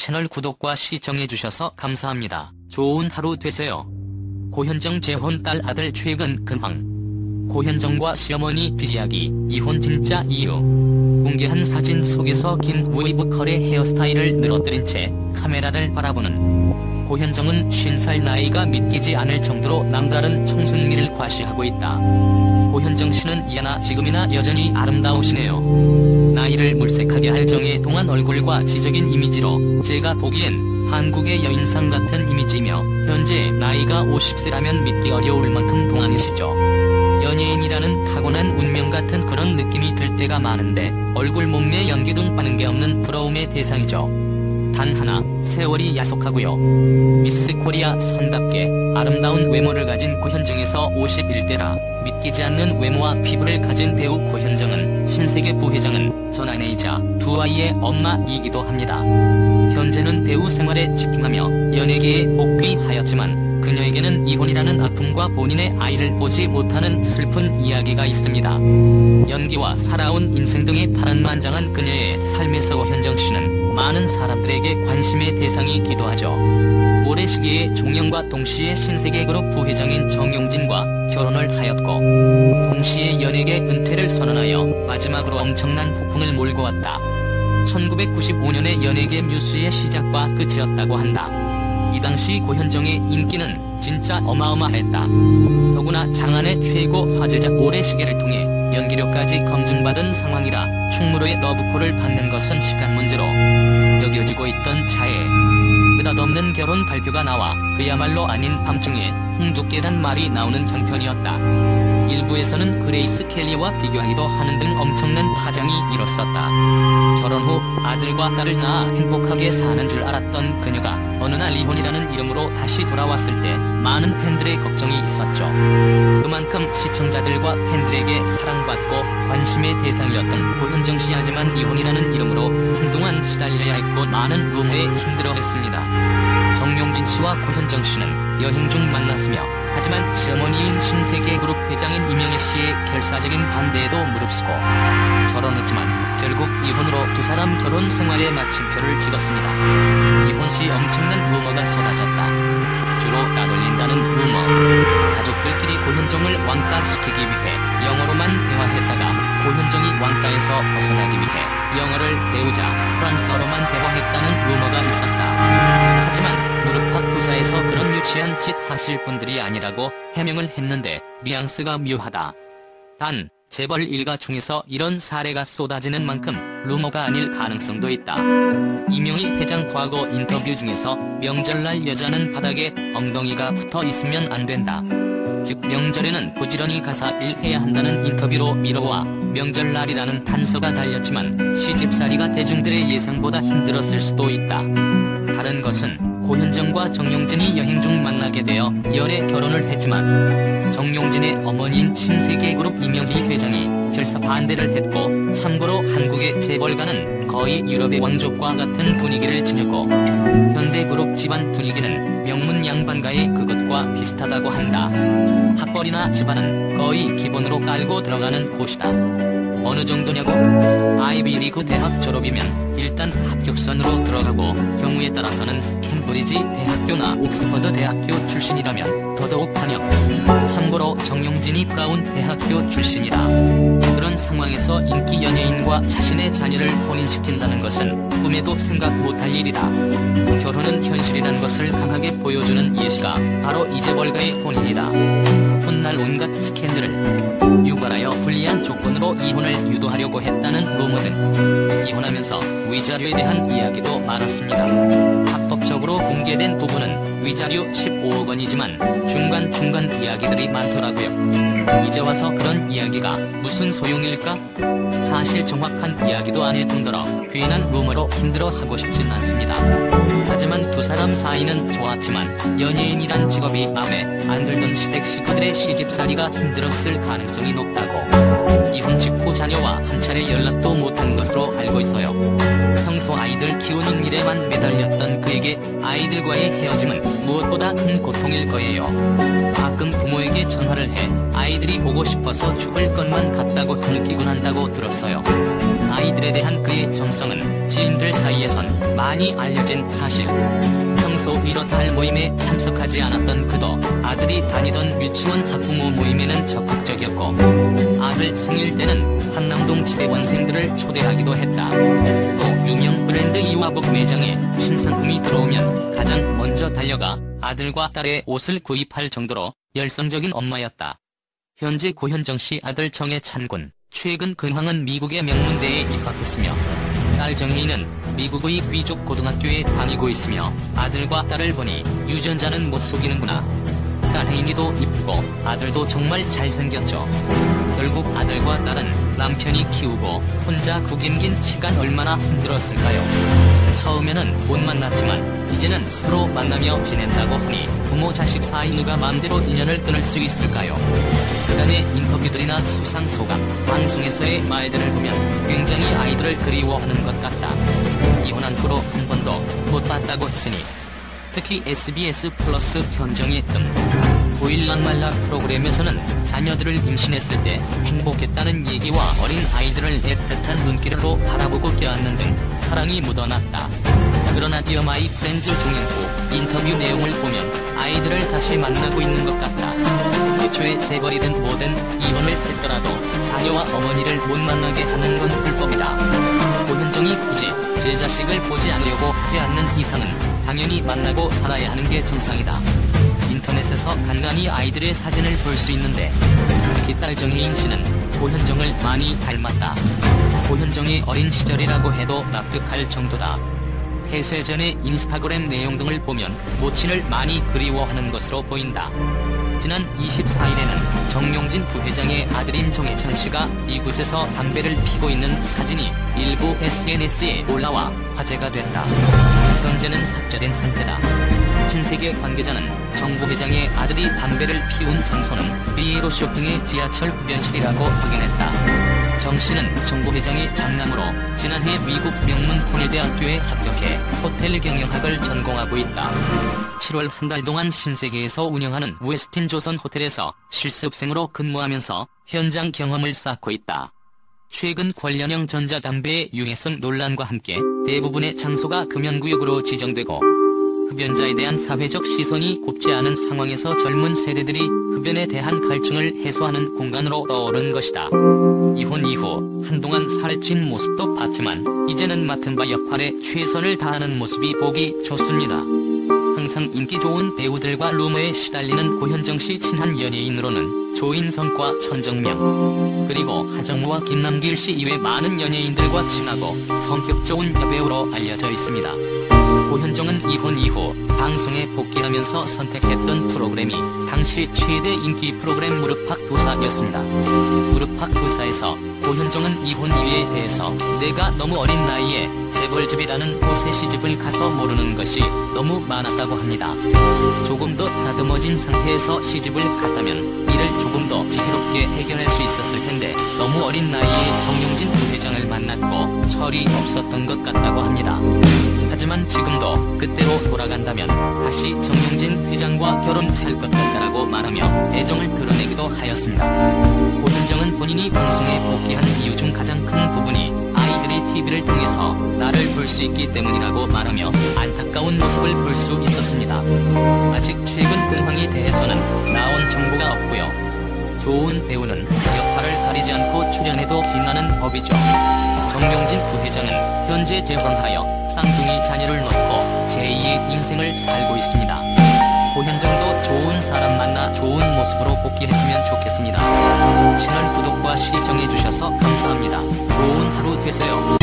채널 구독과 시청해주셔서 감사합니다. 좋은 하루 되세요. 고현정 재혼 딸 아들 최근 근황. 고현정과 시어머니 뒷이야기, 이혼 진짜 이유. 공개한 사진 속에서 긴 웨이브 컬의 헤어스타일을 늘어뜨린 채 카메라를 바라보는 고현정은 50살 나이가 믿기지 않을 정도로 남다른 청순미를 과시하고 있다. 고현정 씨는 이하나 지금이나 여전히 아름다우시네요. 나이를 물색하게 할 정의 동안 얼굴과 지적인 이미지로 제가 보기엔 한국의 여인상 같은 이미지이며 현재 나이가 50세라면 믿기 어려울 만큼 동안이시죠. 연예인이라는 타고난 운명 같은 그런 느낌이 들 때가 많은데 얼굴 몸매 연기 등 빠는 게 없는 부러움의 대상이죠. 단 하나, 세월이 야속하고요. 미스 코리아 선답게 아름다운 외모를 가진 고현정에서 51대라 믿기지 않는 외모와 피부를 가진 배우 고현정은 신세계 부회장은 전 아내이자 두 아이의 엄마이기도 합니다. 현재는 배우 생활에 집중하며 연예계에 복귀하였지만 그녀에게는 이혼이라는 아픔과 본인의 아이를 보지 못하는 슬픈 이야기가 있습니다. 연기와 살아온 인생 등에 파란만장한 그녀의 삶에서 고현정 씨는 많은 사람들에게 관심의 대상이기도 하죠. 올해 시기에 종영과 동시에 신세계그룹 부회장인 정용진과 결혼을 하였고 동시에 연예계 은퇴를 선언하여 마지막으로 엄청난 폭풍을 몰고 왔다. 1995년의 연예계 뉴스의 시작과 끝이었다고 한다. 이 당시 고현정의 인기는 진짜 어마어마했다. 더구나 장안의 최고 화제작 모래시계를 통해 연기력까지 검증받은 상황이라 충무로의 러브콜을 받는 것은 시간 문제로 여겨지고 있던 차에 느닷없는 결혼 발표가 나와 그야말로 아닌 밤중에 홍두깨란 말이 나오는 형편이었다. 일부에서는 그레이스 켈리와 비교하기도 하는 등 엄청난 파장이 일었었다. 결혼 후 아들과 딸을 낳아 행복하게 사는 줄 알았던 그녀가 어느 날 이혼이라는 이름으로 다시 돌아왔을 때 많은 팬들의 걱정이 있었죠. 그만큼 시청자들과 팬들에게 사랑받고 관심의 대상이었던 고현정 씨. 하지만 이혼이라는 이름으로 한동안 시달려야 했고 많은 루머에 힘들어했습니다. 정용진 씨와 고현정 씨는 여행 중 만났으며 하지만 시어머니인 신세계그룹 회장인 이명애 씨의 결사적인 반대에도 무릅쓰고 결혼했지만 결국 이혼으로 두 사람 결혼 생활에 마침표를 찍었습니다. 이혼 시 엄청난 루머가 쏟아졌다. 주로 따돌린다는 루머. 가족들끼리 고현정을 왕따시키기 위해 영어로만 대화했다가 고현정이 왕따에서 벗어나기 위해 영어를 배우자 프랑스어로만 대화했다는 루머가 있었다. 하지만 무릎팍 도사에서 그런 유치한 짓 하실 분들이 아니라고 해명을 했는데 뉘앙스가 묘하다. 단 재벌 일가 중에서 이런 사례가 쏟아지는 만큼 루머가 아닐 가능성도 있다. 이명희 회장 과거 인터뷰 중에서 명절날 여자는 바닥에 엉덩이가 붙어 있으면 안 된다. 즉 명절에는 부지런히 가사 일해야 한다는 인터뷰로 미뤄와 명절날이라는 단서가 달렸지만 시집살이가 대중들의 예상보다 힘들었을 수도 있다. 다른 것은 고현정과 정용진이 여행 중 만나게 되어 연애 결혼을 했지만 정용진의 어머니인 신세계그룹 이명희 회장이 결사 반대를 했고 참고로 한국의 재벌가는 거의 유럽의 왕족과 같은 분위기를 지녔고 현대그룹 집안 분위기는 명문 양반가의 그것과 비슷하다고 한다. 학벌이나 집안은 거의 기본으로 깔고 들어가는 곳이다. 어느 정도냐고? 아이비리그 대학 졸업이면 일단 합격선으로 들어가고 경우에 따라서는 캠브리지 대학교나 옥스퍼드 대학교 출신이라면 더더욱 환영. 참고로 정용진이 브라운 대학교 출신이다. 그런 상황에서 인기 연예인과 자신의 자녀를 혼인시킨다는 것은 꿈에도 생각 못할 일이다. 결혼은 현실이란 것을 강하게 보여주는 예시가 바로 이재벌과의 혼인이다. 훗날 온갖 스캔들을 유발하여 불리한 조건으로 이혼을 유도하려고 했다는 루머 등 이혼하면서 위자료에 대한 이야기도 많았습니다. 합법적으로 공개된 부분은 위자료 15억 원이지만 중간중간 이야기들이 많더라고요. 이제 와서 그런 이야기가 무슨 소용일까? 사실 정확한 이야기도 아닐 뿐더러 괜한 루머로 힘들어하고 싶진 않습니다. 하지만 두 사람 사이는 좋았지만 연예인이란 직업이 맘에 안 들던 시댁 식구들의 시집살이가 힘들었을 가능성이 높다고 이혼 직후 자녀와 한 차례 연락도 못한 것으로 알고 있어요. 평소 아이들 키우는 일에만 매달렸던 그에게 아이들과의 헤어짐은 무엇보다 큰 고통일 거예요. 가끔 부모에게 전화를 해 아이들이 보고 싶어서 죽을 것만 같다고 느끼곤 한다고 들었어요. 아이들에 대한 그의 정성은 지인들 사이에선 많이 알려진 사실. 평소 이렇다 할 모임에 참석하지 않았던 그도 아들이 다니던 유치원 학부모 모임에는 적극적이었고, 아들 생일 때는 한남동 지대원생들을 초대하기도 했다. 또 유명 브랜드 이화복 매장에 신상품이 들어오면 가장 먼저 달려가 아들과 딸의 옷을 구입할 정도로 열성적인 엄마였다. 현재 고현정 씨 아들 정해찬 군, 최근 근황은 미국의 명문대에 입학했으며, 딸 정혜인은 미국의 귀족 고등학교에 다니고 있으며, 아들과 딸을 보니 유전자는 못 속이는구나. 딸 혜인이도 이쁘고 아들도 정말 잘생겼죠. 결국 아들과 딸은 남편이 키우고 혼자 구김긴 시간 얼마나 힘들었을까요? 처음에는 못 만났지만 이제는 서로 만나며 지낸다고 하니 부모 자식 사이 누가 맘대로 인연을 끊을 수 있을까요? 그간의 인터뷰들이나 수상 소감, 방송에서의 말들을 보면 굉장히 아이들을 그리워하는 것 같다. 이혼한 후로 한 번도 못 봤다고 했으니, 특히 SBS 플러스 현정이 등 보일락말락 프로그램에서는 자녀들을 임신했을 때 행복했다는 얘기와 어린 아이들을 애틋한 눈길로 바라보고 껴안는 등 사랑이 묻어났다. 그러나 디어 마이 프렌즈 종영후 인터뷰 내용을 보면 아이들을 다시 만나고 있는 것 같다. 애초에 재벌이든 뭐든 이혼을 했더라도 자녀와 어머니를 못 만나게 하는 건 불법이다. 고현정이 굳이 제 자식을 보지 않으려고 하지 않는 이상은 당연히 만나고 살아야 하는 게 정상이다. 인터넷에서 간간히 아이들의 사진을 볼 수 있는데, 특히 딸 정혜인 씨는 고현정을 많이 닮았다. 고현정의 어린 시절이라고 해도 납득할 정도다. 폐쇄 전의 인스타그램 내용 등을 보면 모친을 많이 그리워하는 것으로 보인다. 지난 24일에는 정용진 부회장의 아들인 정해찬 씨가 이곳에서 담배를 피고 있는 사진이 일부 SNS에 올라와 화제가 됐다. 현재는 삭제된 상태다. 신세계 관계자는 정 부회장의 아들이 담배를 피운 장소는 비에로 쇼핑의 지하철 흡연실이라고 확인했다. 정 씨는 정 부회장의 장남으로 지난해 미국 명문 코넬대학교에 합격해 호텔 경영학을 전공하고 있다. 7월 한 달 동안 신세계에서 운영하는 웨스틴 조선 호텔에서 실습생으로 근무하면서 현장 경험을 쌓고 있다. 최근 관련형 전자담배의 유해성 논란과 함께 대부분의 장소가 금연구역으로 지정되고, 흡연자에 대한 사회적 시선이 곱지 않은 상황에서 젊은 세대들이 흡연에 대한 갈증을 해소하는 공간으로 떠오른 것이다. 이혼 이후 한동안 살찐 모습도 봤지만 이제는 맡은 바 역할에 최선을 다하는 모습이 보기 좋습니다. 항상 인기 좋은 배우들과 루머에 시달리는 고현정 씨 친한 연예인으로는 조인성과 천정명, 그리고 하정우와 김남길 씨 이외 많은 연예인들과 친하고 성격 좋은 여배우로 알려져 있습니다. 고현정은 이혼 이후 방송에 복귀하면서 선택했던 프로그램이 당시 최대 인기 프로그램 무릎팍도사였습니다. 무릎팍도사에서 고현정은 이혼 이유에 대해서 내가 너무 어린 나이에 재벌집이라는 곳에 시집을 가서 모르는 것이 너무 많았다고 합니다. 조금 더 다듬어진 상태에서 시집을 갔다면 이를 조금 더 지혜롭게 해결할 수 있었을 텐데 너무 어린 나이에 정용진 부회장을 만났고 철이 없었던 것 같다고 합니다. 하지만 지금도 그때로 돌아간다면 다시 정용진 회장과 결혼할 것 같다라고 말하며 애정을 드러내기도 하였습니다. 고현정은 본인이 방송에 복귀한 이유 중 가장 큰 부분이 아이들이 TV를 통해서 나를 볼 수 있기 때문이라고 말하며 안타까운 모습을 볼 수 있었습니다. 아직 최근 근황에 대해서는 나온 정보가 없고요. 좋은 배우는 역할을 가리지 않고 출연해도 빛나는 법이죠. 정용진 부회장은 현재 재혼하여 쌍둥이 자녀를 놓고 제2의 인생을 살고 있습니다. 고현정도 좋은 사람 만나 좋은 모습으로 복귀했으면 좋겠습니다. 채널 구독과 시청해주셔서 감사합니다. 좋은 하루 되세요.